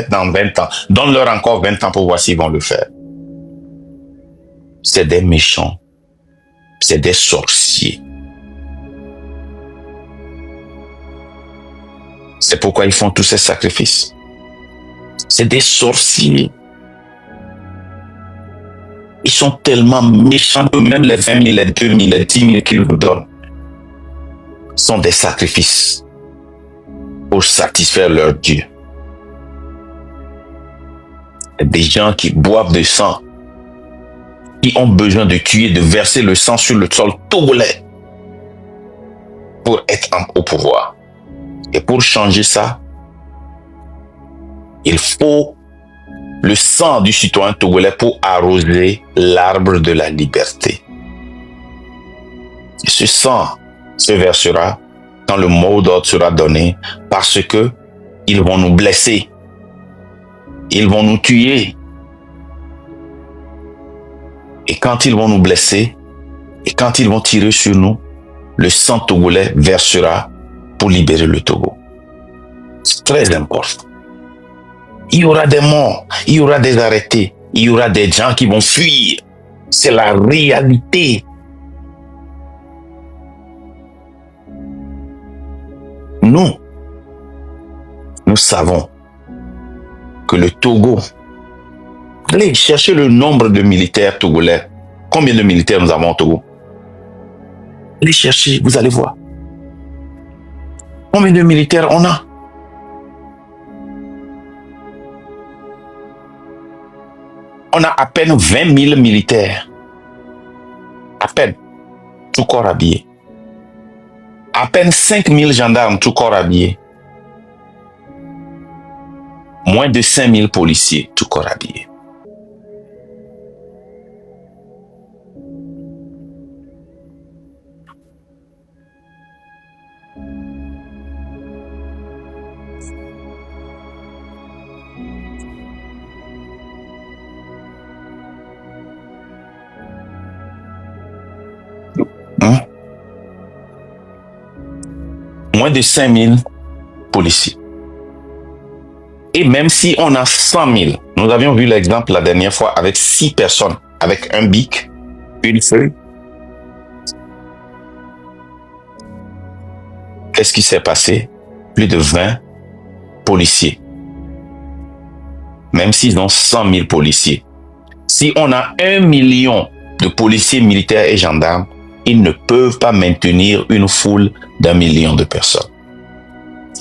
dans 20 ans. Donne-leur encore 20 ans pour voir s'ils vont le faire. C'est des méchants. C'est des sorciers. C'est pourquoi ils font tous ces sacrifices. C'est des sorciers. Ils sont tellement méchants que même les 20 000, les 2 000, les 10 000 qu'ils vous donnent sont des sacrifices pour satisfaire leur Dieu. Des gens qui boivent du sang, qui ont besoin de tuer, de verser le sang sur le sol togolais pour être au pouvoir. Et pour changer ça, il faut le sang du citoyen togolais pour arroser l'arbre de la liberté. Et ce sang se versera quand le mot d'ordre sera donné, parce que ils vont nous blesser, ils vont nous tuer. Et quand ils vont nous blesser, et quand ils vont tirer sur nous, le sang togolais versera pour libérer le Togo. C'est très important. Il y aura des morts, il y aura des arrêtés, il y aura des gens qui vont fuir. C'est la réalité. Nous savons que le Togo, allez chercher le nombre de militaires togolais. Combien de militaires nous avons au Togo? Allez chercher, vous allez voir. Combien de militaires on a? On a à peine 20 000 militaires. À peine. Tout corps habillé. À peine 5 000 gendarmes, tout corps habillé. Moins de 5 000 policiers, tout corps habillé. Moins de 5 000 policiers. Et même si on a 100 000, nous avions vu l'exemple la dernière fois avec 6 personnes, avec un bic, une feuille. Qu'est-ce qui s'est passé? Plus de 20 policiers. Même s'ils ont 100 000 policiers. Si on a 1 million de policiers, militaires et gendarmes, ils ne peuvent pas maintenir une foule d'1 million de personnes.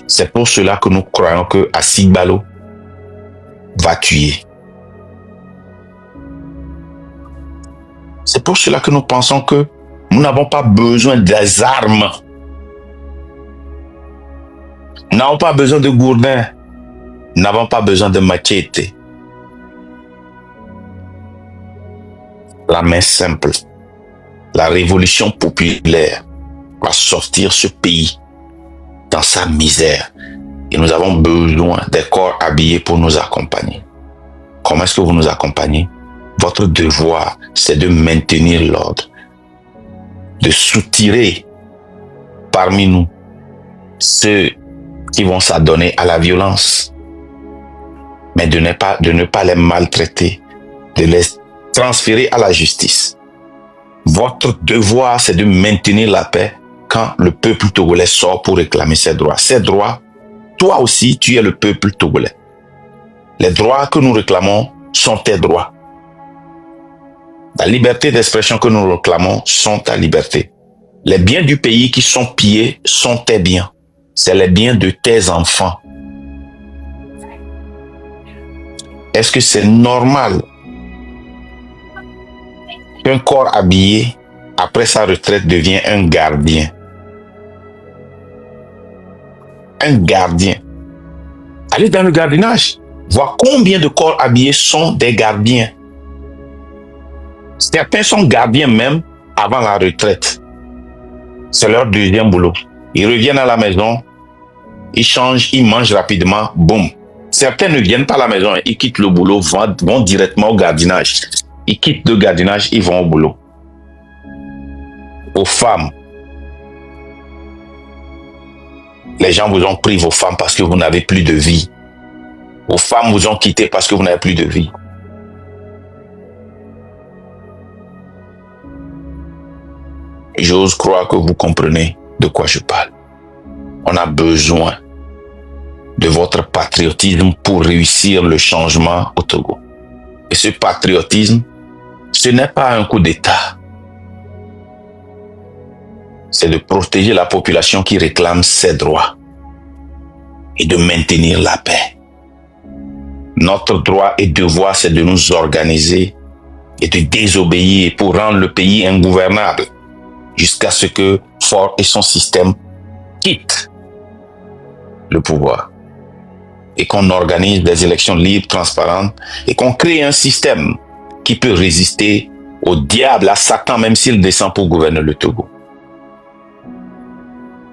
C'est pour cela que nous croyons que Asigbalo va tuer. C'est pour cela que nous pensons que nous n'avons pas besoin des armes. Nous n'avons pas besoin de gourdins. Nous n'avons pas besoin de machete. La main simple. La révolution populaire va sortir ce pays dans sa misère. Et nous avons besoin des corps habillés pour nous accompagner. Comment est-ce que vous nous accompagnez? Votre devoir, c'est de maintenir l'ordre, de soutirer parmi nous ceux qui vont s'adonner à la violence, mais de ne pas les maltraiter, de les transférer à la justice. Votre devoir, c'est de maintenir la paix quand le peuple togolais sort pour réclamer ses droits. Ces droits, toi aussi, tu es le peuple togolais. Les droits que nous réclamons sont tes droits. La liberté d'expression que nous réclamons sont ta liberté. Les biens du pays qui sont pillés sont tes biens. C'est les biens de tes enfants. Est-ce que c'est normal qu'un corps habillé, après sa retraite, devient un gardien? Un gardien. Allez dans le gardiennage. Voir combien de corps habillés sont des gardiens. Certains sont gardiens même avant la retraite. C'est leur deuxième boulot. Ils reviennent à la maison, ils changent, ils mangent rapidement, boum. Certains ne viennent pas à la maison, ils quittent le boulot, vont directement au gardiennage. Ils quittent le gardiennage, ils vont au boulot. Aux femmes, les gens vous ont pris vos femmes parce que vous n'avez plus de vie. Vos femmes vous ont quitté parce que vous n'avez plus de vie. J'ose croire que vous comprenez de quoi je parle. On a besoin de votre patriotisme pour réussir le changement au Togo. Et ce patriotisme, ce n'est pas un coup d'État. C'est de protéger la population qui réclame ses droits et de maintenir la paix. Notre droit et devoir, c'est de nous organiser et de désobéir pour rendre le pays ingouvernable jusqu'à ce que Faure et son système quittent le pouvoir et qu'on organise des élections libres, transparentes et qu'on crée un système qui peut résister au diable, à Satan, même s'il descend pour gouverner le Togo.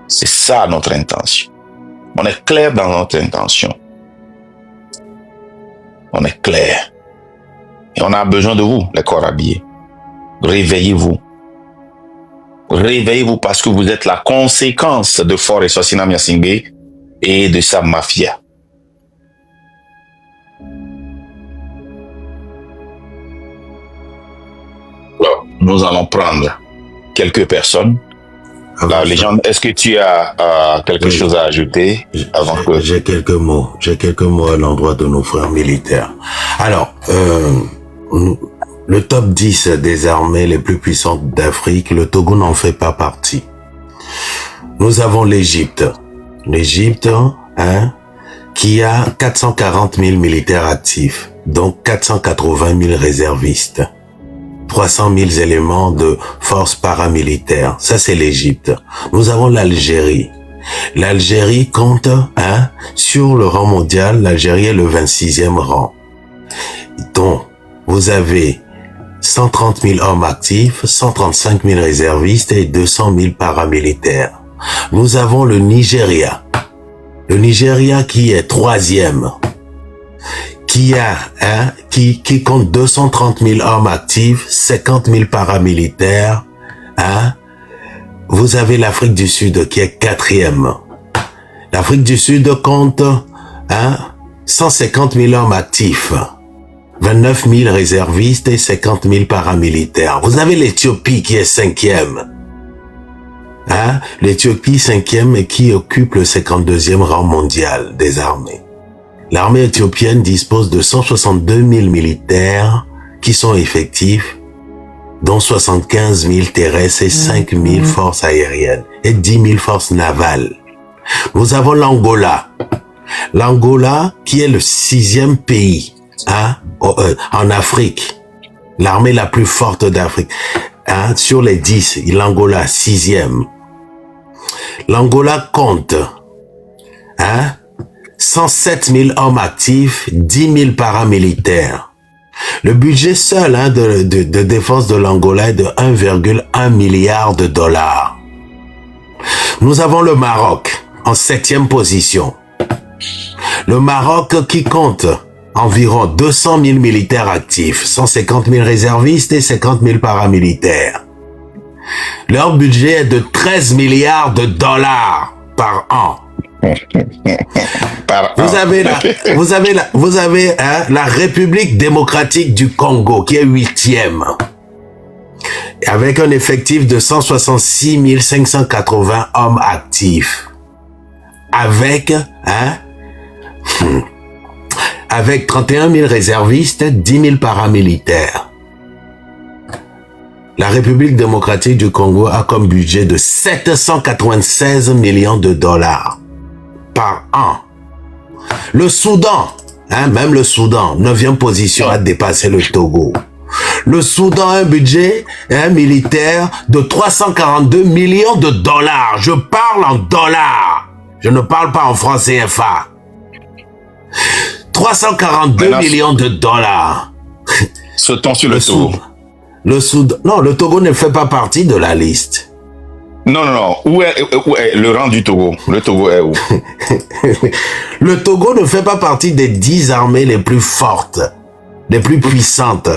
C'est ça notre intention. On est clair dans notre intention. On est clair. Et on a besoin de vous, les corps habillés. Réveillez-vous. Réveillez-vous parce que vous êtes la conséquence de Faure et Sosina Miasingbe et de sa mafia. Alors, nous allons prendre quelques personnes. La légende, est-ce que tu as quelque chose à ajouter avant que... J'ai quelques mots à l'endroit de nos frères militaires. Alors, le top 10 des armées les plus puissantes d'Afrique, le Togo n'en fait pas partie. Nous avons l'Égypte, qui a 440 000 militaires actifs, donc 480 000 réservistes. 300 000 éléments de forces paramilitaires. Ça, c'est l'Égypte. Nous avons l'Algérie. L'Algérie compte, sur le rang mondial, l'Algérie est le 26e rang. Donc, vous avez 130 000 hommes actifs, 135 000 réservistes et 200 000 paramilitaires. Nous avons le Nigeria. Le Nigeria qui est 3e. Qui compte 230 000 hommes actifs, 50 000 paramilitaires, Vous avez l'Afrique du Sud qui est 4e. L'Afrique du Sud compte, 150 000 hommes actifs, 29 000 réservistes et 50 000 paramilitaires. Vous avez l'Éthiopie qui est 5e. L'Éthiopie 5e et qui occupe le 52e rang mondial des armées. L'armée éthiopienne dispose de 162 000 militaires qui sont effectifs, dont 75 000 terrestres et 5 000 forces aériennes et 10 000 forces navales. Nous avons l'Angola. L'Angola qui est le 6e pays en Afrique. L'armée la plus forte d'Afrique. Sur les 10, l'Angola 6e. L'Angola compte 107 000 hommes actifs, 10 000 paramilitaires. Le budget seul de défense de l'Angola est de 1,1 milliard de dollars. Nous avons le Maroc en 7e position. Le Maroc qui compte environ 200 000 militaires actifs, 150 000 réservistes et 50 000 paramilitaires. Leur budget est de 13 milliards de dollars par an. Vous avez la République démocratique du Congo qui est 8e avec un effectif de 166 580 hommes actifs avec 31 000 réservistes, 10 000 paramilitaires. La République démocratique du Congo a comme budget de 796 millions de dollars par an. Le Soudan, même le Soudan, 9e position, a dépassé le Togo. Le Soudan a un budget militaire de 342 millions de dollars. Je parle en dollars. Je ne parle pas en francs CFA. 342 millions de dollars. Sautons sur le Togo. Le Soudan, non, le Togo ne fait pas partie de la liste. Non. Où est le rang du Togo? Le Togo est où? Le Togo ne fait pas partie des 10 armées les plus fortes, les plus puissantes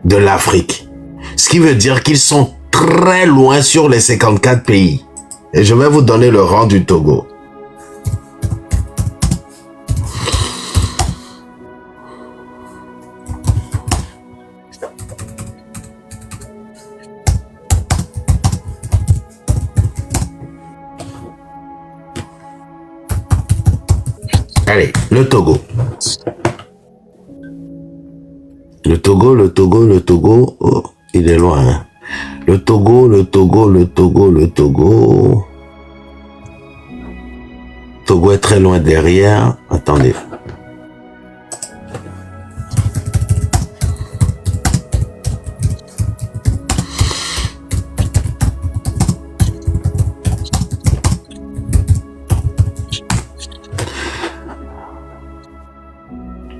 de l'Afrique. Ce qui veut dire qu'ils sont très loin sur les 54 pays. Et je vais vous donner le rang du Togo. Le Togo. Le Togo. Oh, il est loin. Hein. Le Togo. Togo est très loin derrière. Attendez.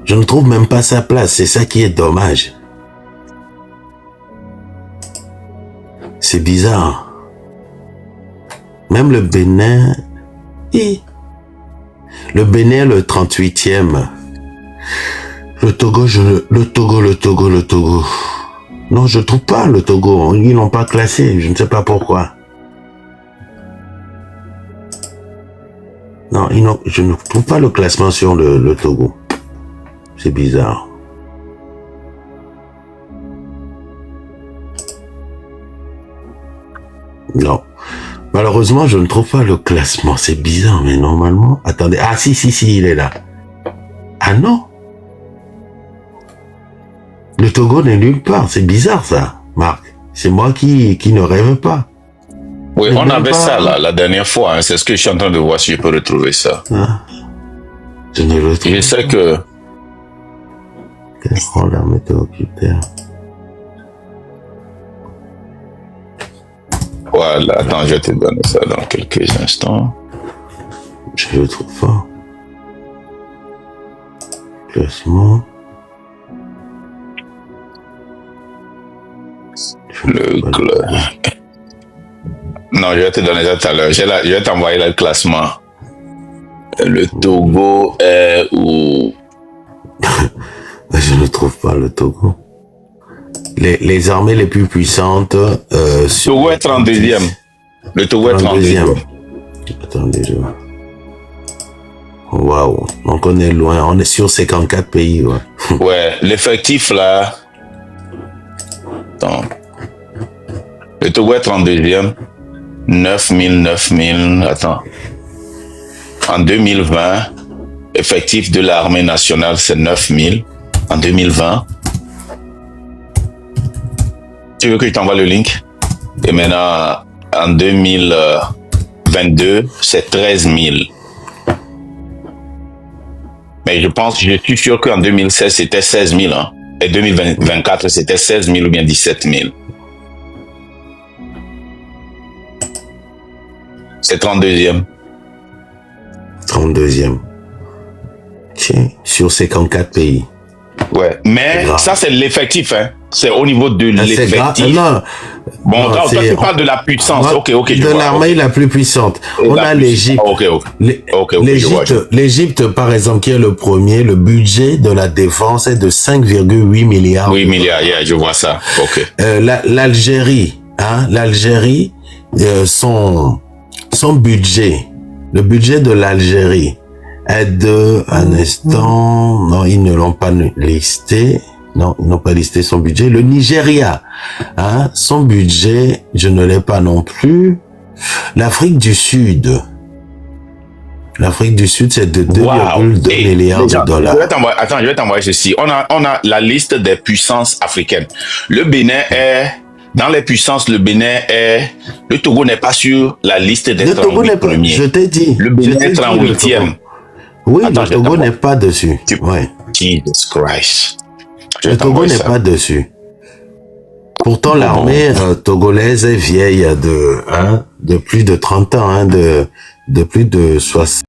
Je ne trouve même pas sa place, c'est ça qui est dommage. C'est bizarre. Même le Bénin... Le Bénin, le 38e. Le Togo. Non, je trouve pas le Togo. Ils l'ont pas classé, je ne sais pas pourquoi. Non, je ne trouve pas le classement sur le Togo. C'est bizarre. Non. Malheureusement, je ne trouve pas le classement. C'est bizarre, mais normalement... Attendez. Ah, si, il est là. Ah non. Le Togo n'est nulle part. C'est bizarre, ça, Marc. C'est moi qui ne rêve pas. Oui, on avait ça, là, la dernière fois. Hein. C'est ce que je suis en train de voir si je peux retrouver ça. Ah. Je ne le trouve pas. Je sais que... Quel rôle l'armée occupée? Voilà, attends, je vais te donner ça dans quelques instants. Je le trouve pas. Classement. Le club. Non, je vais te donner ça tout à l'heure. Je vais t'envoyer le classement. Le Togo est où? Je ne trouve pas le Togo. Les armées les plus puissantes... Togo est 32e. Le Togo est 32e. Attendez, Waouh. Donc on est loin. On est sur 54 pays. Ouais, ouais, l'effectif là... Attends. Le Togo est 32e. 9000. Attends. En 2020, effectif de l'armée nationale, c'est 9000. En 2020. Tu veux que je t'envoie le link? Et maintenant, en 2022, c'est 13 000. Mais je suis sûr qu'en 2016, c'était 16 000. Hein. Et 2024, c'était 16 000 ou bien 17 000. C'est 32e. 32e. Tiens, sur 54 pays. Ouais, mais ça, c'est l'effectif, hein. C'est au niveau de l'effectif. Non. Bon, toi, tu parles de la puissance. Ok, de l'armée la plus puissante. On a l'Égypte. L'Égypte, par exemple, qui est le premier, le budget de la défense est de 5,8 milliards. 8 milliards, yeah, je vois ça. Ok. L'Algérie, son budget, le budget de l'Algérie est de, un instant, non, ils ne l'ont pas listé. Non, ils n'ont pas listé son budget. Le Nigeria, son budget, je ne l'ai pas non plus. L'Afrique du Sud, c'est de 2,2 milliards de dollars. Je vais t'envoyer ceci. On a la liste des puissances africaines. Le Bénin est, dans les puissances, le Togo n'est pas sur la liste des 38 premiers. Je t'ai dit. Le Bénin est 38e. Oui, le Togo n'est pas dessus. Ouais. Jesus Christ. Le Togo n'est pas dessus. Pourtant, l'armée togolaise est vieille de plus de 30 ans, de plus de 60.